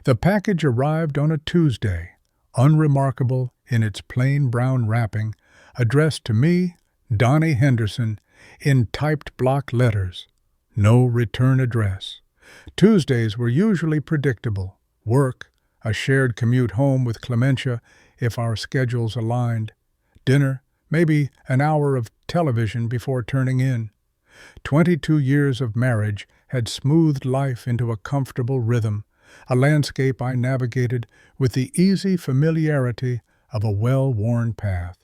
The package arrived on a Tuesday, unremarkable in its plain brown wrapping, addressed to me, Donnie Henderson, in typed block letters. No return address. Tuesdays were usually predictable. Work, a shared commute home with Clementia if our schedules aligned, dinner, maybe an hour of television before turning in. 22 years of marriage had smoothed life into a comfortable rhythm, a landscape I navigated with the easy familiarity of a well-worn path.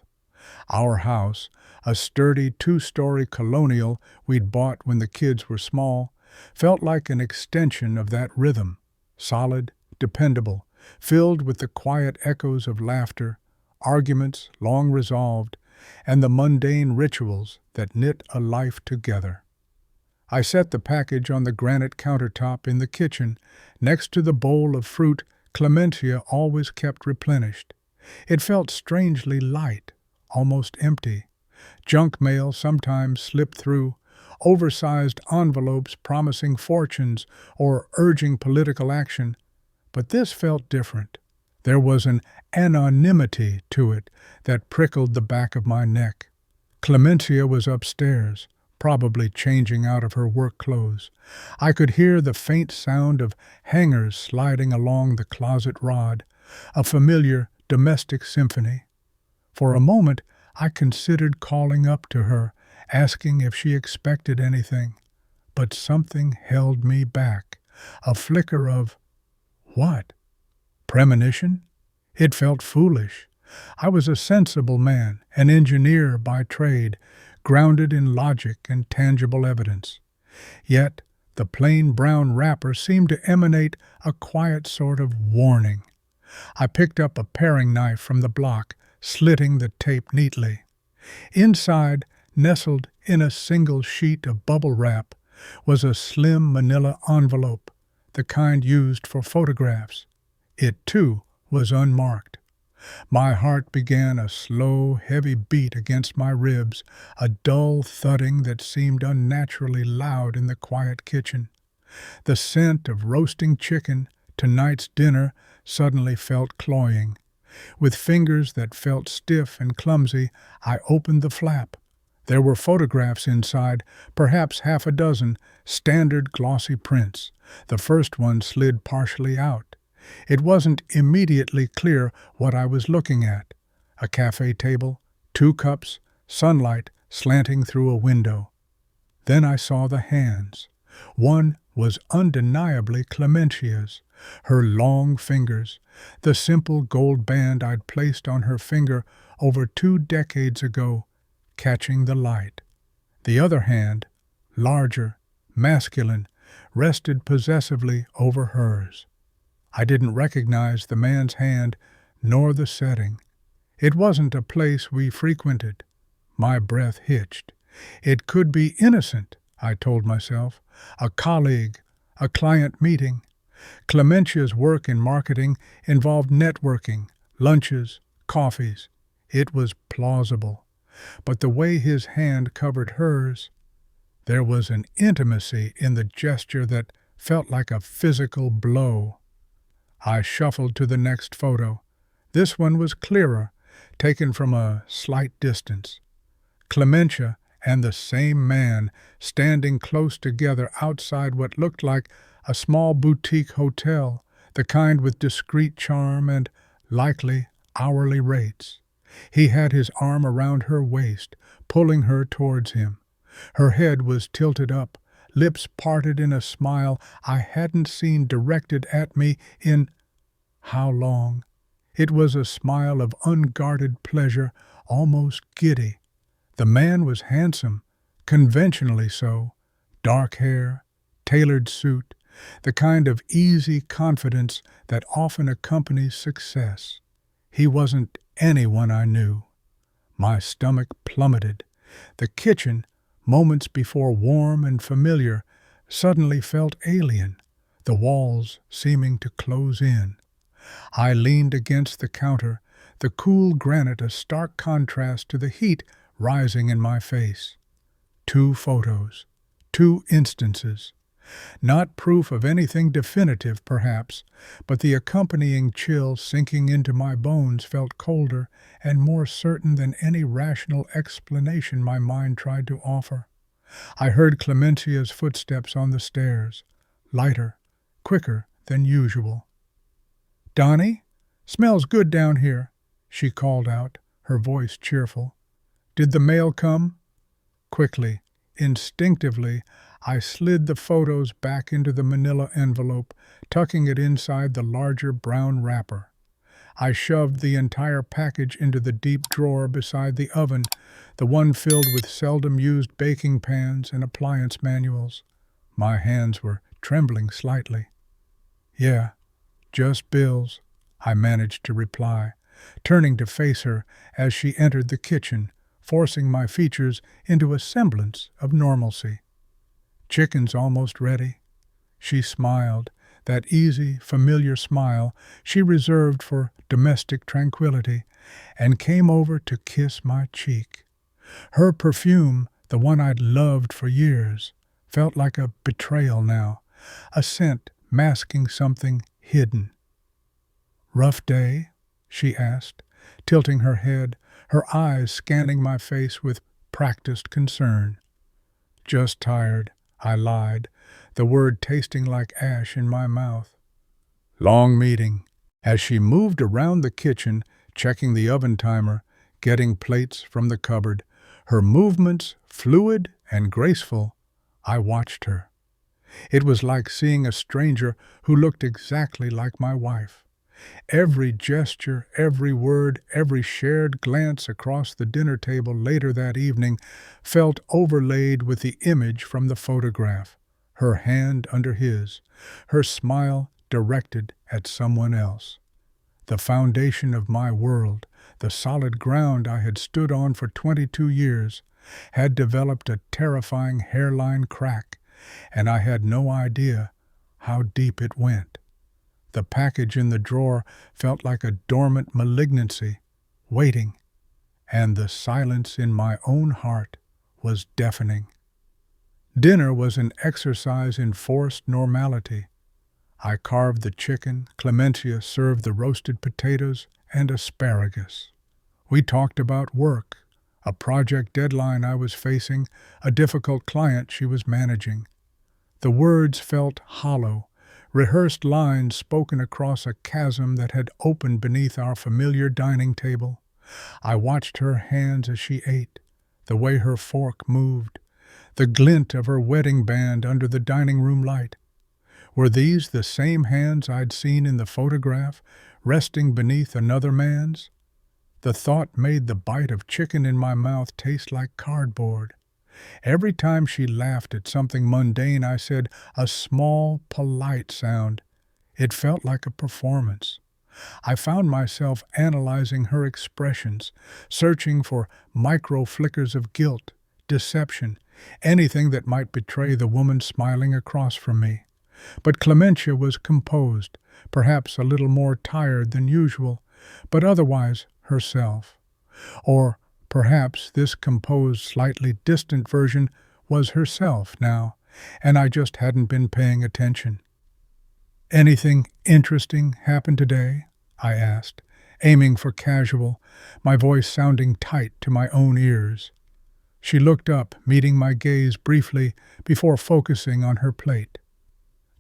Our house, a sturdy two-story colonial we'd bought when the kids were small, felt like an extension of that rhythm, solid, dependable, filled with the quiet echoes of laughter, arguments long resolved, and the mundane rituals that knit a life together. I set the package on the granite countertop in the kitchen, next to the bowl of fruit Clementia always kept replenished. It felt strangely light, almost empty. Junk mail sometimes slipped through, oversized envelopes promising fortunes or urging political action, but this felt different. There was an anonymity to it that prickled the back of my neck. Clementia was upstairs, probably changing out of her work clothes. I could hear the faint sound of hangers sliding along the closet rod, a familiar domestic symphony. For a moment, I considered calling up to her, asking if she expected anything, but something held me back, a flicker of, what? Premonition? It felt foolish. I was a sensible man, an engineer by trade, grounded in logic and tangible evidence. Yet the plain brown wrapper seemed to emanate a quiet sort of warning. I picked up a paring knife from the block, slitting the tape neatly. Inside, nestled in a single sheet of bubble wrap, was a slim manila envelope, the kind used for photographs. It, too, was unmarked. My heart began a slow, heavy beat against my ribs, a dull thudding that seemed unnaturally loud in the quiet kitchen. The scent of roasting chicken, tonight's dinner, suddenly felt cloying. With fingers that felt stiff and clumsy, I opened the flap. There were photographs inside, perhaps half a dozen, standard glossy prints. The first one slid partially out. It wasn't immediately clear what I was looking at. A cafe table, 2 cups, sunlight slanting through a window. Then I saw the hands. One was undeniably Clementia's, her long fingers, the simple gold band I'd placed on her finger over 2 decades ago, catching the light. The other hand, larger, masculine, rested possessively over hers. I didn't recognize the man's hand nor the setting. It wasn't a place we frequented. My breath hitched. It could be innocent, I told myself, a colleague, a client meeting. Clementia's work in marketing involved networking, lunches, coffees. It was plausible. But the way his hand covered hers, there was an intimacy in the gesture that felt like a physical blow. I shuffled to the next photo. This one was clearer, taken from a slight distance. Clementia and the same man standing close together outside what looked like a small boutique hotel, the kind with discreet charm and, likely, hourly rates. He had his arm around her waist, pulling her towards him. Her head was tilted up, lips parted in a smile I hadn't seen directed at me in how long? It was a smile of unguarded pleasure, almost giddy. The man was handsome, conventionally so. Dark hair, tailored suit, the kind of easy confidence that often accompanies success. He wasn't anyone I knew. My stomach plummeted. The kitchen, moments before warm and familiar, suddenly felt alien, the walls seeming to close in. I leaned against the counter, the cool granite a stark contrast to the heat rising in my face. 2 photos, 2 instances. Not proof of anything definitive, perhaps, but the accompanying chill sinking into my bones felt colder and more certain than any rational explanation my mind tried to offer. I heard Clementia's footsteps on the stairs, lighter, quicker than usual. "Donnie, smells good down here," she called out, her voice cheerful. "Did the mail come?" Quickly, instinctively, I slid the photos back into the manila envelope, tucking it inside the larger brown wrapper. I shoved the entire package into the deep drawer beside the oven, the one filled with seldom-used baking pans and appliance manuals. My hands were trembling slightly. "Yeah, just bills," I managed to reply, turning to face her as she entered the kitchen, forcing my features into a semblance of normalcy. "Chicken's almost ready." She smiled, that easy, familiar smile she reserved for domestic tranquility, and came over to kiss my cheek. Her perfume, the one I'd loved for years, felt like a betrayal now, a scent masking something hidden. "Rough day?" she asked, tilting her head, her eyes scanning my face with practiced concern. "Just tired," I lied, the word tasting like ash in my mouth. "Long meeting." As she moved around the kitchen, checking the oven timer, getting plates from the cupboard, her movements fluid and graceful, I watched her. It was like seeing a stranger who looked exactly like my wife. Every gesture, every word, every shared glance across the dinner table later that evening felt overlaid with the image from the photograph, her hand under his, her smile directed at someone else. The foundation of my world, the solid ground I had stood on for 22 years, had developed a terrifying hairline crack, and I had no idea how deep it went. The package in the drawer felt like a dormant malignancy, waiting, and the silence in my own heart was deafening. Dinner was an exercise in forced normality. I carved the chicken, Clementia served the roasted potatoes and asparagus. We talked about work, a project deadline I was facing, a difficult client she was managing. The words felt hollow, rehearsed lines spoken across a chasm that had opened beneath our familiar dining table. I watched her hands as she ate, the way her fork moved, the glint of her wedding band under the dining room light. Were these the same hands I'd seen in the photograph, resting beneath another man's? The thought made the bite of chicken in my mouth taste like cardboard. Every time she laughed at something mundane, I said a small, polite sound. It felt like a performance. I found myself analyzing her expressions, searching for micro flickers of guilt, deception, anything that might betray the woman smiling across from me. But Clementia was composed, perhaps a little more tired than usual, but otherwise herself. Or perhaps this composed, slightly distant version was herself now, and I just hadn't been paying attention. "Anything interesting happened today?" I asked, aiming for casual, my voice sounding tight to my own ears. She looked up, meeting my gaze briefly before focusing on her plate.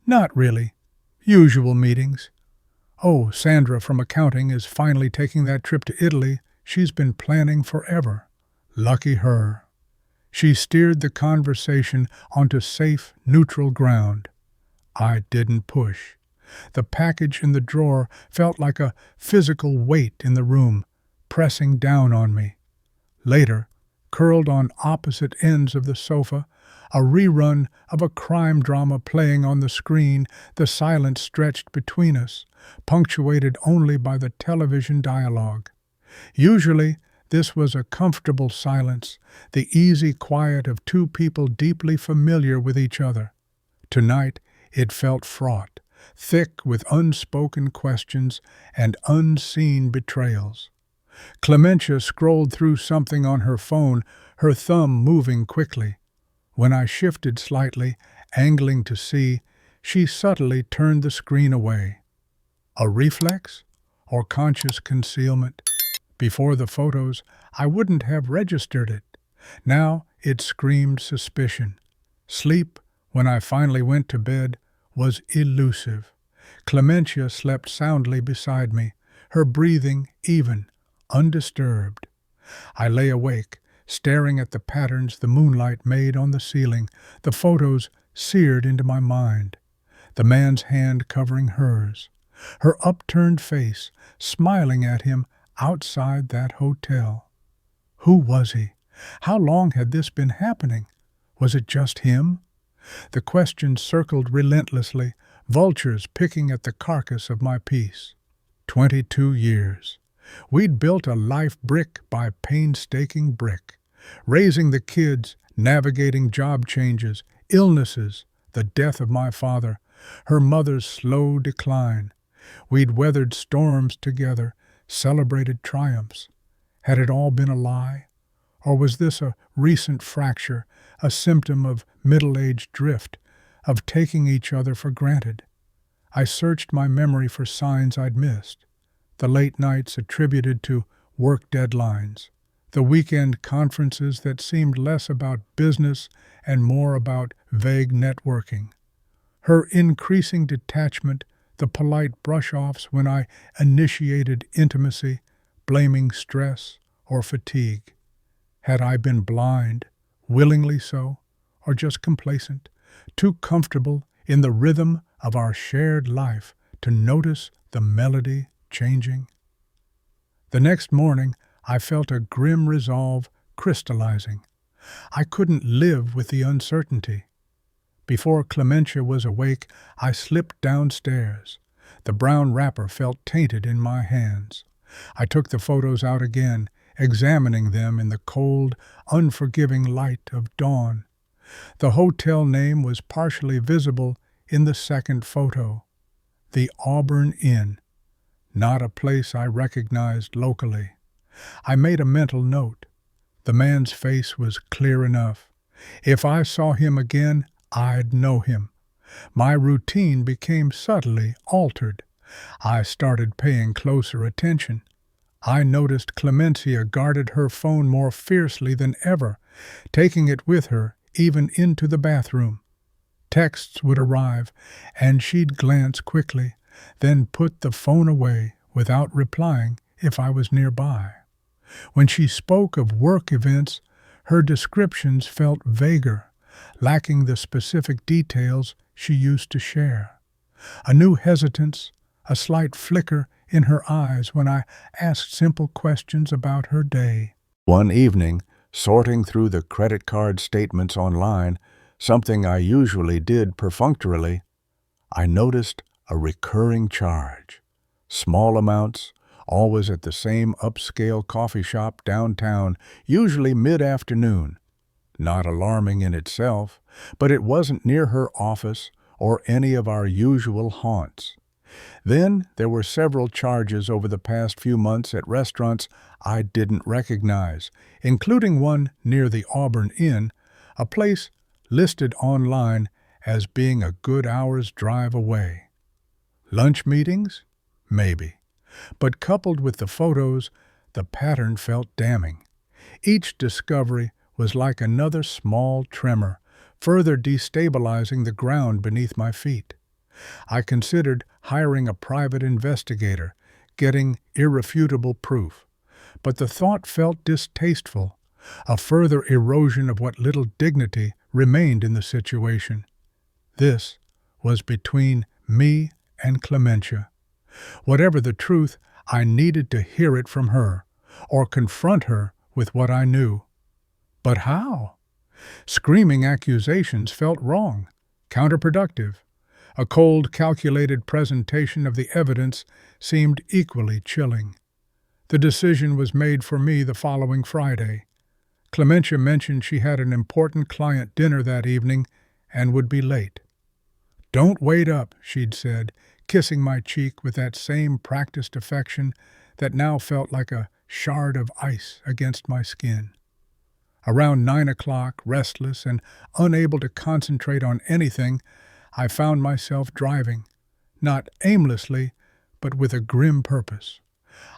"Not really. Usual meetings. Oh, Sandra from accounting is finally taking that trip to Italy she's been planning forever. Lucky her." She steered the conversation onto safe, neutral ground. I didn't push. The package in the drawer felt like a physical weight in the room, pressing down on me. Later, curled on opposite ends of the sofa, a rerun of a crime drama playing on the screen, the silence stretched between us, punctuated only by the television dialogue. Usually, this was a comfortable silence, the easy quiet of two people deeply familiar with each other. Tonight, it felt fraught, thick with unspoken questions and unseen betrayals. Clementia scrolled through something on her phone, her thumb moving quickly. When I shifted slightly, Angling to see, she subtly turned the screen away. A reflex? Or conscious concealment? Before the photos, I wouldn't have registered it. Now it screamed suspicion. Sleep, when I finally went to bed, was elusive. Clementia slept soundly beside me, her breathing even, undisturbed. I lay awake, staring at the patterns the moonlight made on the ceiling, the photos seared into my mind. The man's hand covering hers, her upturned face smiling at him outside that hotel. Who was he? How long had this been happening? Was it just him? The questions circled relentlessly, vultures picking at the carcass of my peace. 22 years. We'd built a life brick by painstaking brick, raising the kids, navigating job changes, illnesses, the death of my father, her mother's slow decline. We'd weathered storms together, celebrated triumphs. Had it all been a lie? Or was this a recent fracture, a symptom of middle-aged drift, of taking each other for granted? I searched my memory for signs I'd missed. The late nights attributed to work deadlines, the weekend conferences that seemed less about business and more about vague networking. Her increasing detachment, the polite brush-offs when I initiated intimacy, blaming stress or fatigue. Had I been blind, willingly so, or just complacent, too comfortable in the rhythm of our shared life to notice the melody changing? The next morning, I felt a grim resolve crystallizing. I couldn't live with the uncertainty. Before Clementia was awake, I slipped downstairs. The brown wrapper felt tainted in my hands. I took the photos out again, examining them in the cold, unforgiving light of dawn. The hotel name was partially visible in the second photo. The Auburn Inn. Not a place I recognized locally. I made a mental note. The man's face was clear enough. If I saw him again, I'd know him. My routine became subtly altered. I started paying closer attention. I noticed Clementia guarded her phone more fiercely than ever, taking it with her even into the bathroom. Texts would arrive, and she'd glance quickly, then put the phone away without replying if I was nearby. When she spoke of work events, her descriptions felt vaguer, lacking the specific details she used to share. A new hesitance, a slight flicker in her eyes when I asked simple questions about her day. One evening, sorting through the credit card statements online, something I usually did perfunctorily, I noticed a recurring charge. Small amounts, always at the same upscale coffee shop downtown, usually mid-afternoon. Not alarming in itself, but it wasn't near her office or any of our usual haunts. Then there were several charges over the past few months at restaurants I didn't recognize, including one near the Auburn Inn, a place listed online as being a good hour's drive away. Lunch meetings? Maybe. But coupled with the photos, the pattern felt damning. Each discovery was like another small tremor, further destabilizing the ground beneath my feet. I considered hiring a private investigator, getting irrefutable proof. But the thought felt distasteful, a further erosion of what little dignity remained in the situation. This was between me and Clementia. Whatever the truth, I needed to hear it from her, or confront her with what I knew. But how? Screaming accusations felt wrong, counterproductive. A cold, calculated presentation of the evidence seemed equally chilling. The decision was made for me the following Friday. Clementia mentioned she had an important client dinner that evening and would be late. "Don't wait up," she'd said, kissing my cheek with that same practiced affection that now felt like a shard of ice against my skin. Around 9 o'clock, restless and unable to concentrate on anything, I found myself driving, not aimlessly, but with a grim purpose.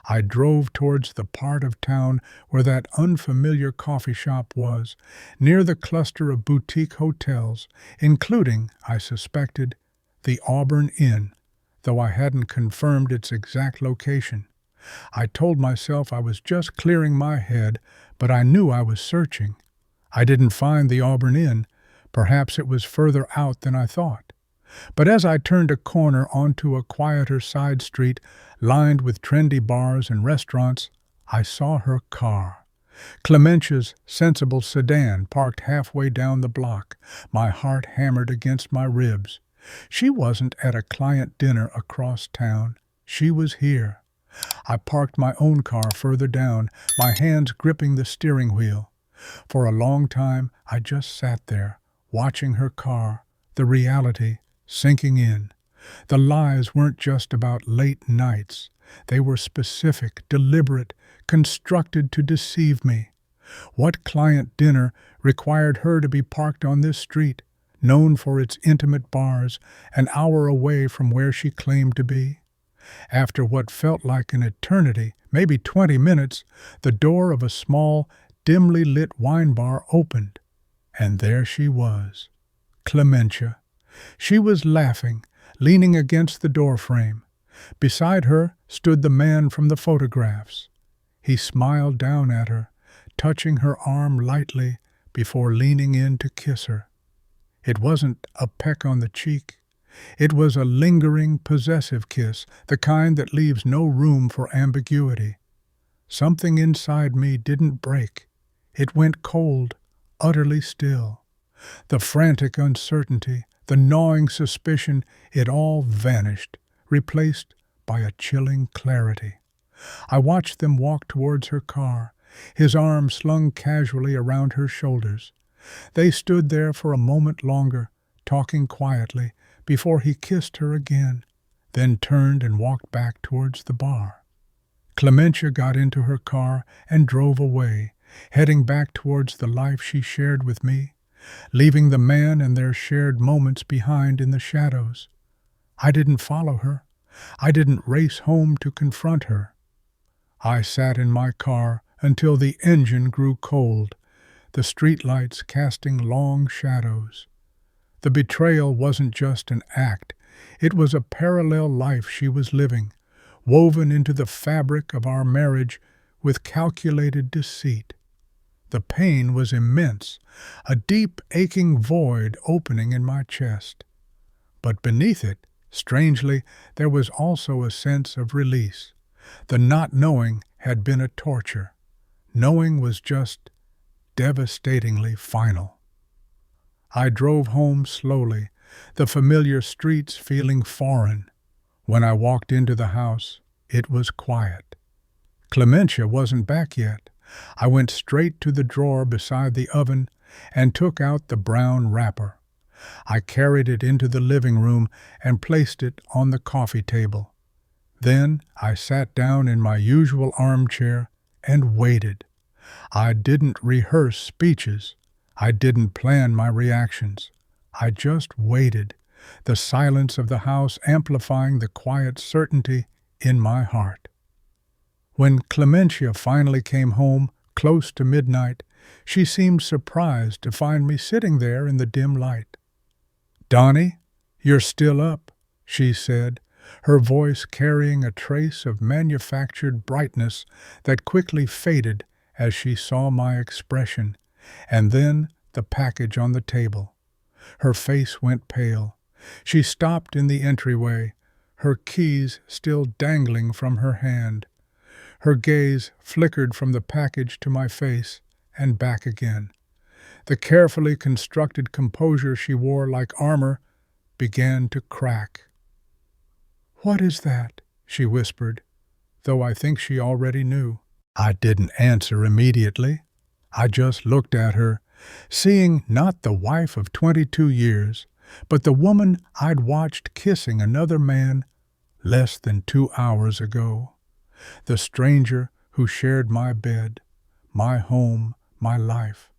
I drove towards the part of town where that unfamiliar coffee shop was, near the cluster of boutique hotels, including, I suspected, the Auburn Inn, though I hadn't confirmed its exact location. I told myself I was just clearing my head, but I knew I was searching. I didn't find the Auburn Inn. Perhaps it was further out than I thought. But as I turned a corner onto a quieter side street lined with trendy bars and restaurants, I saw her car. Clementia's sensible sedan parked halfway down the block. My heart hammered against my ribs. She wasn't at a client dinner across town. She was here. I parked my own car further down, my hands gripping the steering wheel. For a long time, I just sat there, watching her car, the reality sinking in. The lies weren't just about late nights. They were specific, deliberate, constructed to deceive me. What client dinner required her to be parked on this street, known for its intimate bars, an hour away from where she claimed to be? After what felt like an eternity, maybe 20 minutes, the door of a small, dimly lit wine bar opened, and there she was, Clementia. She was laughing, leaning against the doorframe. Beside her stood the man from the photographs. He smiled down at her, touching her arm lightly before leaning in to kiss her. It wasn't a peck on the cheek. It was a lingering, possessive kiss, the kind that leaves no room for ambiguity. Something inside me didn't break. It went cold, utterly still. The frantic uncertainty, the gnawing suspicion, it all vanished, replaced by a chilling clarity. I watched them walk towards her car, his arm slung casually around her shoulders. They stood there for a moment longer, talking quietly, before he kissed her again, then turned and walked back towards the bar. Clementia got into her car and drove away, heading back towards the life she shared with me, leaving the man and their shared moments behind in the shadows. I didn't follow her. I didn't race home to confront her. I sat in my car until the engine grew cold, the streetlights casting long shadows. The betrayal wasn't just an act. It was a parallel life she was living, woven into the fabric of our marriage with calculated deceit. The pain was immense, a deep, aching void opening in my chest. But beneath it, strangely, there was also a sense of release. The not knowing had been a torture. Knowing was just devastatingly final. I drove home slowly, the familiar streets feeling foreign. When I walked into the house, it was quiet. Clementia wasn't back yet. I went straight to the drawer beside the oven and took out the brown wrapper. I carried it into the living room and placed it on the coffee table. Then I sat down in my usual armchair and waited. I didn't rehearse speeches. I didn't plan my reactions. I just waited, the silence of the house amplifying the quiet certainty in my heart. When Clementia finally came home, close to midnight, she seemed surprised to find me sitting there in the dim light. "Donnie, you're still up," she said, her voice carrying a trace of manufactured brightness that quickly faded as she saw my expression, and then the package on the table. Her face went pale. She stopped in the entryway, her keys still dangling from her hand. Her gaze flickered from the package to my face and back again. The carefully constructed composure she wore like armor began to crack. "What is that?" she whispered, though I think she already knew. I didn't answer immediately. I just looked at her, seeing not the wife of 22 years, but the woman I'd watched kissing another man less than 2 hours ago. The stranger who shared my bed, my home, my life.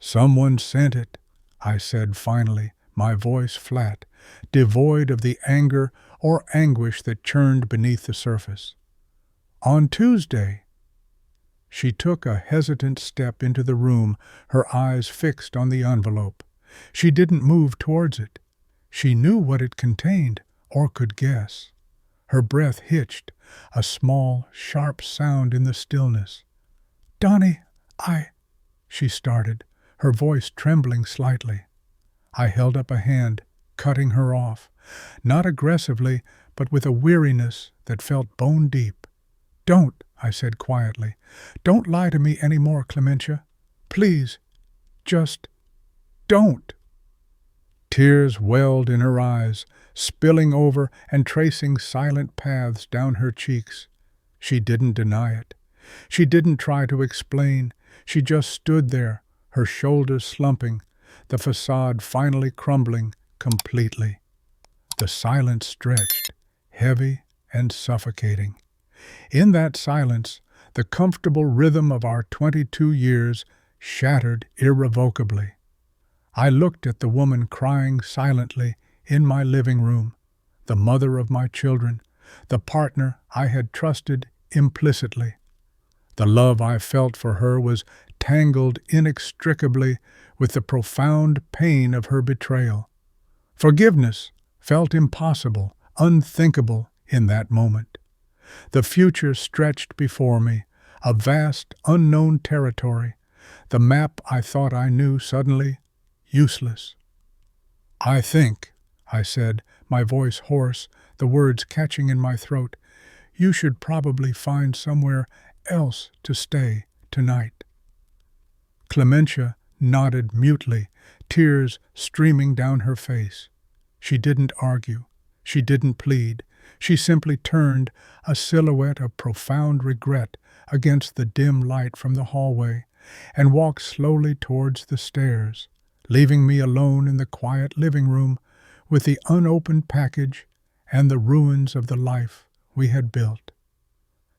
"Someone sent it," I said finally, my voice flat, devoid of the anger or anguish that churned beneath the surface. "On Tuesday." She took a hesitant step into the room, her eyes fixed on the envelope. She didn't move towards it. She knew what it contained, or could guess. Her breath hitched, a small, sharp sound in the stillness. "Donnie, she started, her voice trembling slightly. I held up a hand, cutting her off, not aggressively, but with a weariness that felt bone-deep. "Don't," I said quietly. "Don't lie to me any more, Clementia. Please, just don't." Tears welled in her eyes, spilling over and tracing silent paths down her cheeks. She didn't deny it. She didn't try to explain. She just stood there, her shoulders slumping, the facade finally crumbling completely. The silence stretched, heavy and suffocating. In that silence, the comfortable rhythm of our 22 years shattered irrevocably. I looked at the woman crying silently in my living room, the mother of my children, the partner I had trusted implicitly. The love I felt for her was tangled inextricably with the profound pain of her betrayal. Forgiveness felt impossible, unthinkable in that moment. The future stretched before me, a vast, unknown territory, the map I thought I knew suddenly useless. "I think," I said, my voice hoarse, the words catching in my throat, "you should probably find somewhere else to stay tonight." Clementia nodded mutely, tears streaming down her face. She didn't argue. She didn't plead. She simply turned, a silhouette of profound regret against the dim light from the hallway, and walked slowly towards the stairs, leaving me alone in the quiet living room with the unopened package and the ruins of the life we had built.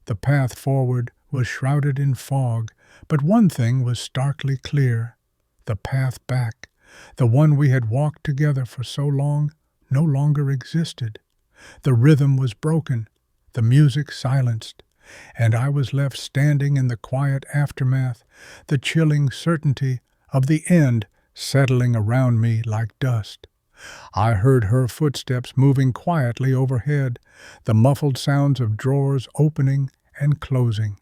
The path forward was shrouded in fog, but one thing was starkly clear. The path back, the one we had walked together for so long, no longer existed. The rhythm was broken, the music silenced, and I was left standing in the quiet aftermath, the chilling certainty of the end settling around me like dust. I heard her footsteps moving quietly overhead, the muffled sounds of drawers opening and closing.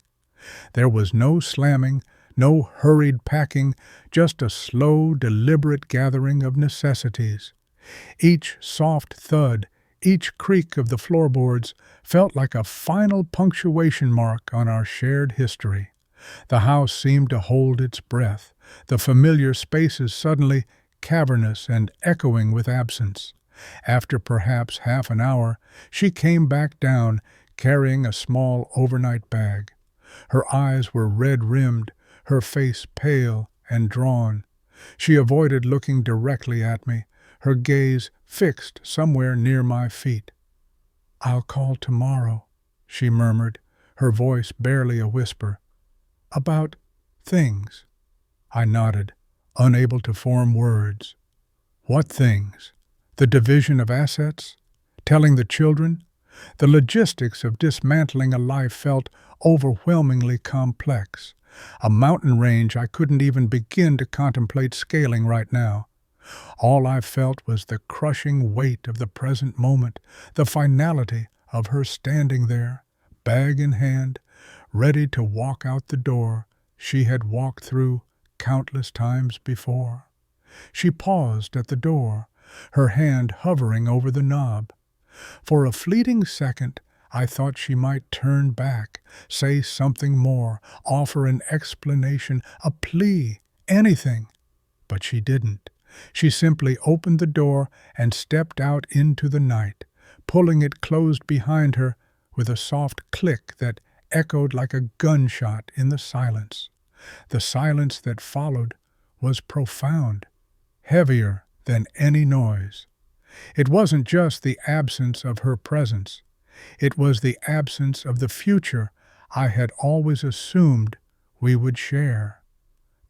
There was no slamming, no hurried packing, just a slow, deliberate gathering of necessities. Each soft thud, each creak of the floorboards felt like a final punctuation mark on our shared history. The house seemed to hold its breath, the familiar spaces suddenly cavernous and echoing with absence. After perhaps half an hour, she came back down, carrying a small overnight bag. Her eyes were red-rimmed, her face pale and drawn. She avoided looking directly at me, her gaze fixed somewhere near my feet. "I'll call tomorrow," she murmured, her voice barely a whisper. "About things." I nodded, unable to form words. What things? The division of assets? Telling the children? The logistics of dismantling a life felt overwhelmingly complex, a mountain range I couldn't even begin to contemplate scaling right now. All I felt was the crushing weight of the present moment, the finality of her standing there, bag in hand, ready to walk out the door she had walked through countless times before. She paused at the door, her hand hovering over the knob. For a fleeting second, I thought she might turn back, say something more, offer an explanation, a plea, anything. But she didn't. She simply opened the door and stepped out into the night, pulling it closed behind her with a soft click that echoed like a gunshot in the silence. The silence that followed was profound, heavier than any noise. It wasn't just the absence of her presence. It was the absence of the future I had always assumed we would share.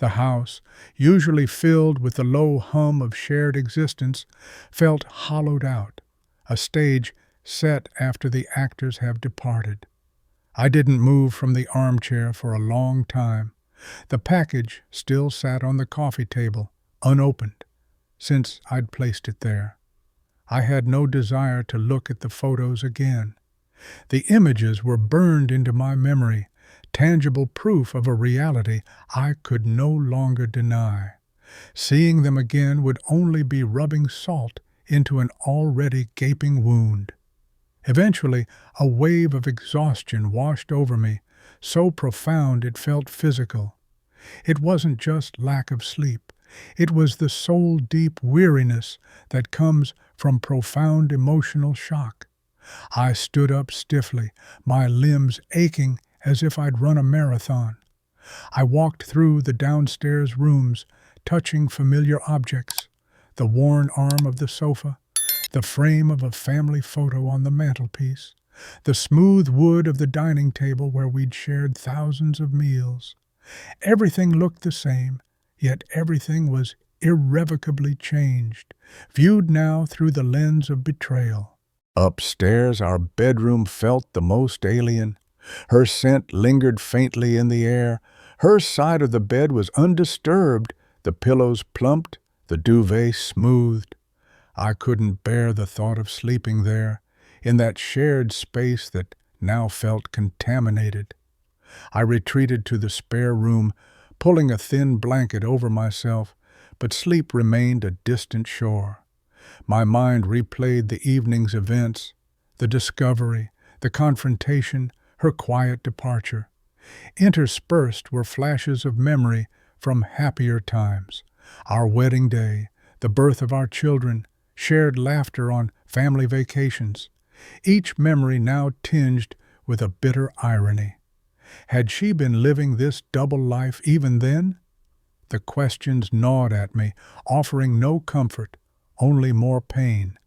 The house, usually filled with the low hum of shared existence, felt hollowed out, a stage set after the actors have departed. I didn't move from the armchair for a long time. The package still sat on the coffee table, unopened, since I'd placed it there. I had no desire to look at the photos again. The images were burned into my memory, tangible proof of a reality I could no longer deny. Seeing them again would only be rubbing salt into an already gaping wound. Eventually, a wave of exhaustion washed over me, so profound it felt physical. It wasn't just lack of sleep. It was the soul-deep weariness that comes from profound emotional shock. I stood up stiffly, my limbs aching as if I'd run a marathon. I walked through the downstairs rooms, touching familiar objects, the worn arm of the sofa, the frame of a family photo on the mantelpiece, the smooth wood of the dining table where we'd shared thousands of meals. Everything looked the same, yet everything was irrevocably changed, viewed now through the lens of betrayal. Upstairs, our bedroom felt the most alien. Her scent lingered faintly in the air. Her side of the bed was undisturbed, the pillows plumped, the duvet smoothed. I couldn't bear the thought of sleeping there, in that shared space that now felt contaminated. I retreated to the spare room, pulling a thin blanket over myself, but sleep remained a distant shore. My mind replayed the evening's events, the discovery, the confrontation, her quiet departure. Interspersed were flashes of memory from happier times, our wedding day, the birth of our children, shared laughter on family vacations, each memory now tinged with a bitter irony. Had she been living this double life even then? The questions gnawed at me, offering no comfort, only more pain.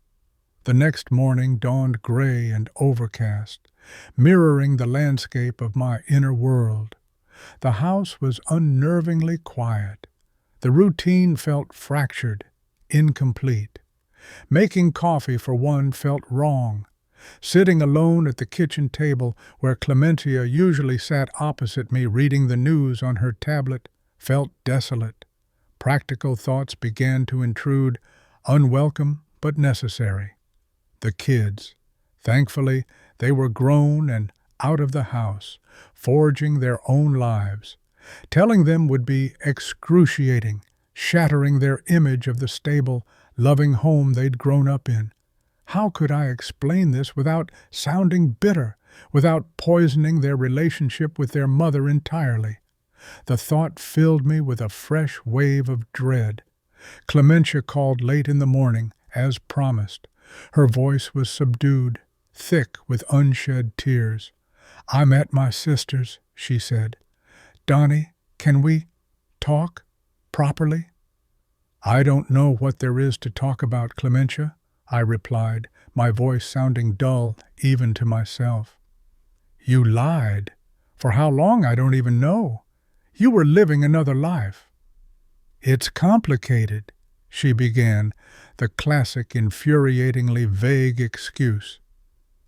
The next morning dawned gray and overcast, mirroring the landscape of my inner world. The house was unnervingly quiet. The routine felt fractured, incomplete. Making coffee for one felt wrong. Sitting alone at the kitchen table, where Clementia usually sat opposite me reading the news on her tablet, felt desolate. Practical thoughts began to intrude, unwelcome but necessary. The kids. Thankfully, they were grown and out of the house, forging their own lives. Telling them would be excruciating, shattering their image of the stable, loving home they'd grown up in. How could I explain this without sounding bitter, without poisoning their relationship with their mother entirely? The thought filled me with a fresh wave of dread. Clementia called late in the morning, as promised. Her voice was subdued, thick with unshed tears. "I'm at my sister's," she said. "Donnie, can we talk properly?" "I don't know what there is to talk about, Clementia," I replied, my voice sounding dull even to myself. "You lied. For how long I don't even know. You were living another life." "It's complicated," she began, the classic infuriatingly vague excuse.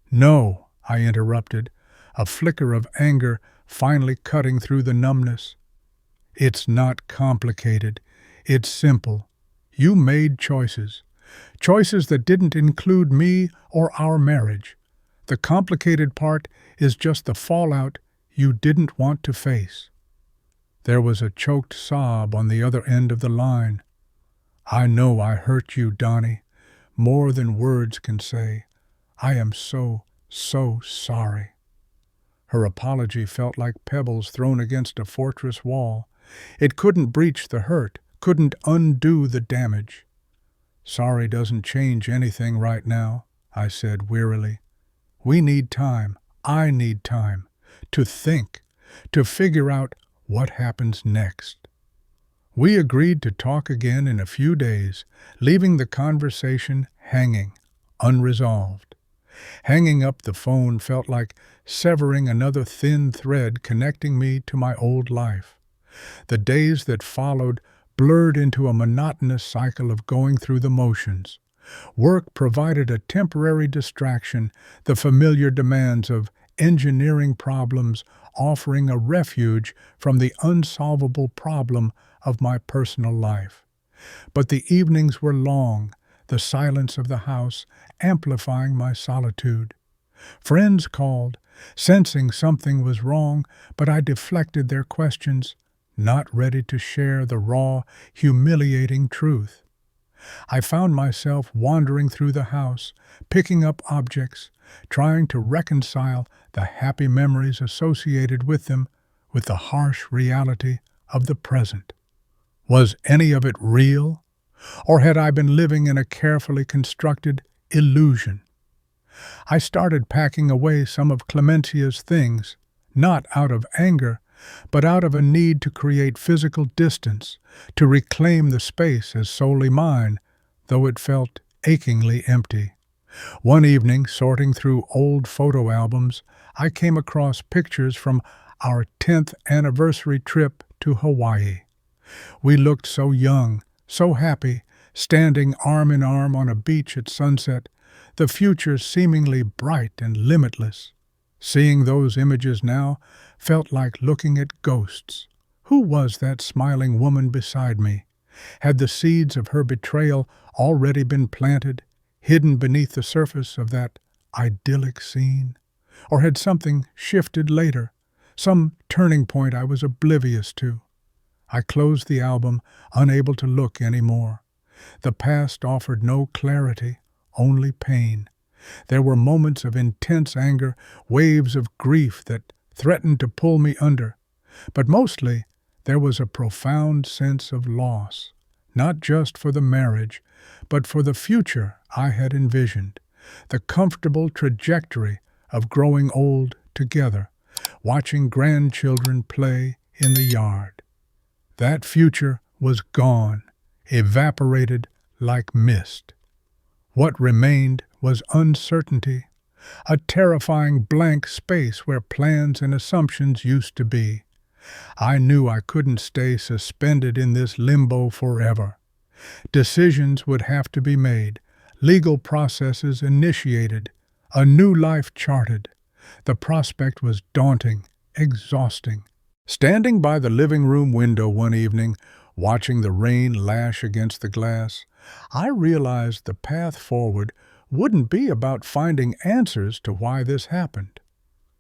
"No," I interrupted, a flicker of anger finally cutting through the numbness. "It's not complicated. It's simple. You made choices. Choices that didn't include me or our marriage. The complicated part is just the fallout you didn't want to face." There was a choked sob on the other end of the line. "I know I hurt you, Donnie, more than words can say. I am so sorry." Her apology felt like pebbles thrown against a fortress wall. It couldn't breach the hurt, couldn't undo the damage. "Sorry doesn't change anything right now," I said wearily. "We need time. I need time. To think. To figure out what happens next." We agreed to talk again in a few days, leaving the conversation hanging, unresolved. Hanging up the phone felt like severing another thin thread connecting me to my old life. The days that followed blurred into a monotonous cycle of going through the motions. Work provided a temporary distraction, the familiar demands of engineering problems offering a refuge from the unsolvable problem of my personal life. But the evenings were long, the silence of the house amplifying my solitude. Friends called, sensing something was wrong, but I deflected their questions, not ready to share the raw, humiliating truth. I found myself wandering through the house, picking up objects, trying to reconcile the happy memories associated with them with the harsh reality of the present. Was any of it real, or had I been living in a carefully constructed illusion? I started packing away some of Clementia's things, not out of anger, but out of a need to create physical distance, to reclaim the space as solely mine, though it felt achingly empty. One evening, sorting through old photo albums, I came across pictures from our 10th anniversary trip to Hawaii. We looked so young, so happy, standing arm in arm on a beach at sunset, the future seemingly bright and limitless. Seeing those images now felt like looking at ghosts. Who was that smiling woman beside me? Had the seeds of her betrayal already been planted, hidden beneath the surface of that idyllic scene? Or had something shifted later, some turning point I was oblivious to? I closed the album, unable to look anymore. The past offered no clarity, only pain. There were moments of intense anger, waves of grief that threatened to pull me under. But mostly, there was a profound sense of loss, not just for the marriage, but for the future I had envisioned, the comfortable trajectory of growing old together, watching grandchildren play in the yard. That future was gone, evaporated like mist. What remained was uncertainty, a terrifying blank space where plans and assumptions used to be. I knew I couldn't stay suspended in this limbo forever. Decisions would have to be made, legal processes initiated, a new life charted. The prospect was daunting, exhausting. Standing by the living room window one evening, watching the rain lash against the glass, I realized the path forward wouldn't be about finding answers to why this happened.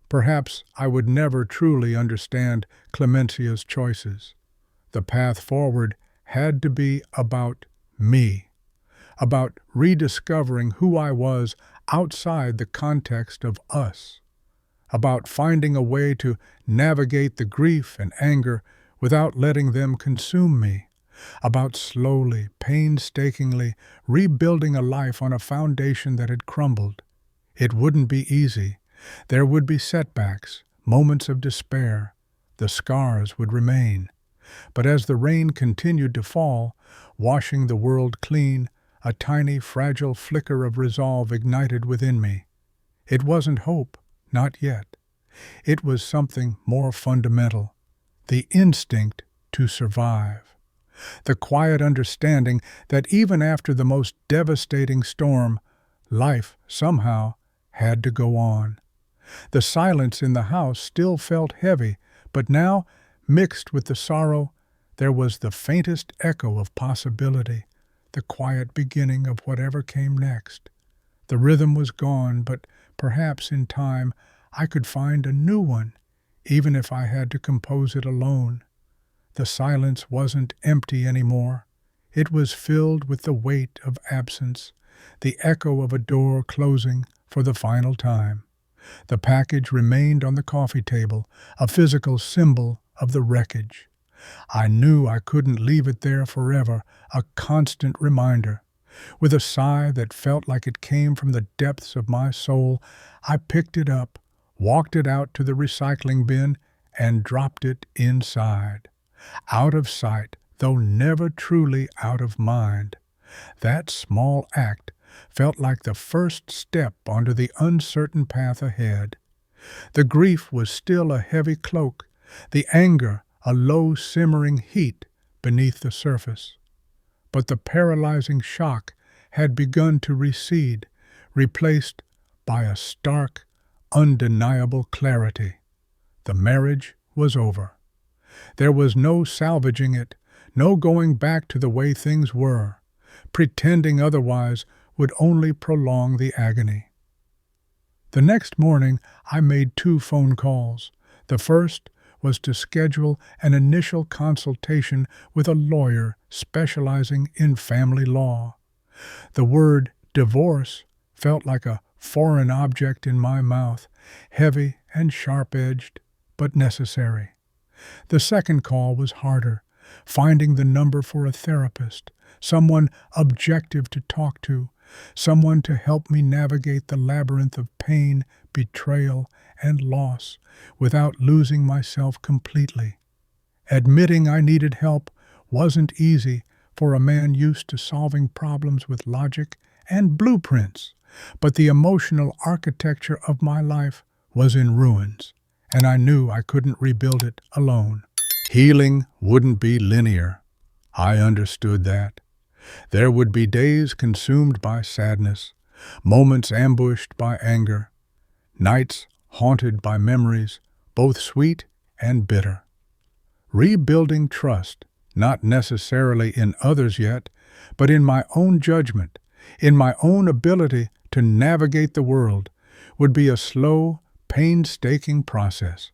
Perhaps I would never truly understand Clementia's choices. The path forward had to be about me, about rediscovering who I was outside the context of us, about finding a way to navigate the grief and anger without letting them consume me, about slowly, painstakingly rebuilding a life on a foundation that had crumbled. It wouldn't be easy. There would be setbacks, moments of despair. The scars would remain. But as the rain continued to fall, washing the world clean, a tiny, fragile flicker of resolve ignited within me. It wasn't hope, not yet. It was something more fundamental, the instinct to survive. The quiet understanding that even after the most devastating storm, life somehow had to go on. The silence in the house still felt heavy, but now, mixed with the sorrow, there was the faintest echo of possibility, the quiet beginning of whatever came next. The rhythm was gone, but perhaps in time I could find a new one, even if I had to compose it alone. The silence wasn't empty anymore. It was filled with the weight of absence, the echo of a door closing for the final time. The package remained on the coffee table, a physical symbol of the wreckage. I knew I couldn't leave it there forever, a constant reminder. With a sigh that felt like it came from the depths of my soul, I picked it up, walked it out to the recycling bin, and dropped it inside. Out of sight, though never truly out of mind. That small act felt like the first step onto the uncertain path ahead. The grief was still a heavy cloak, the anger a low simmering heat beneath the surface. But the paralyzing shock had begun to recede, replaced by a stark, undeniable clarity. The marriage was over. There was no salvaging it, no going back to the way things were. Pretending otherwise would only prolong the agony. The next morning, I made 2 phone calls. The first was to schedule an initial consultation with a lawyer specializing in family law. The word divorce felt like a foreign object in my mouth, heavy and sharp-edged, but necessary. The second call was harder, finding the number for a therapist, someone objective to talk to, someone to help me navigate the labyrinth of pain, betrayal, and loss without losing myself completely. Admitting I needed help wasn't easy for a man used to solving problems with logic and blueprints, but the emotional architecture of my life was in ruins, and I knew I couldn't rebuild it alone. Healing wouldn't be linear. I understood that. There would be days consumed by sadness, moments ambushed by anger, nights haunted by memories, both sweet and bitter. Rebuilding trust, not necessarily in others yet, but in my own judgment, in my own ability to navigate the world, would be a slow, painstaking process.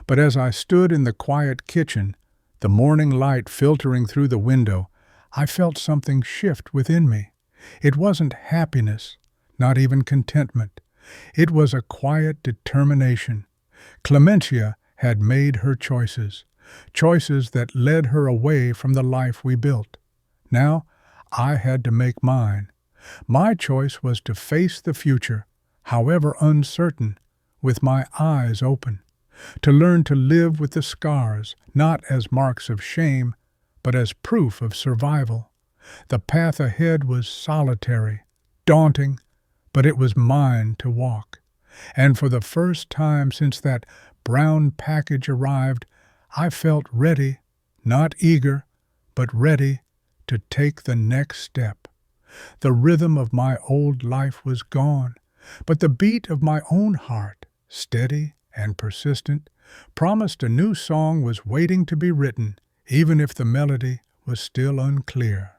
But as I stood in the quiet kitchen, the morning light filtering through the window, I felt something shift within me. It wasn't happiness, not even contentment. It was a quiet determination. Clementia had made her choices, choices that led her away from the life we built. Now, I had to make mine. My choice was to face the future, however uncertain, with my eyes open, to learn to live with the scars, not as marks of shame, but as proof of survival. The path ahead was solitary, daunting, but it was mine to walk. And for the first time since that brown package arrived, I felt ready, not eager, but ready to take the next step. The rhythm of my old life was gone, but the beat of my own heart, steady and persistent, promised a new song was waiting to be written, even if the melody was still unclear.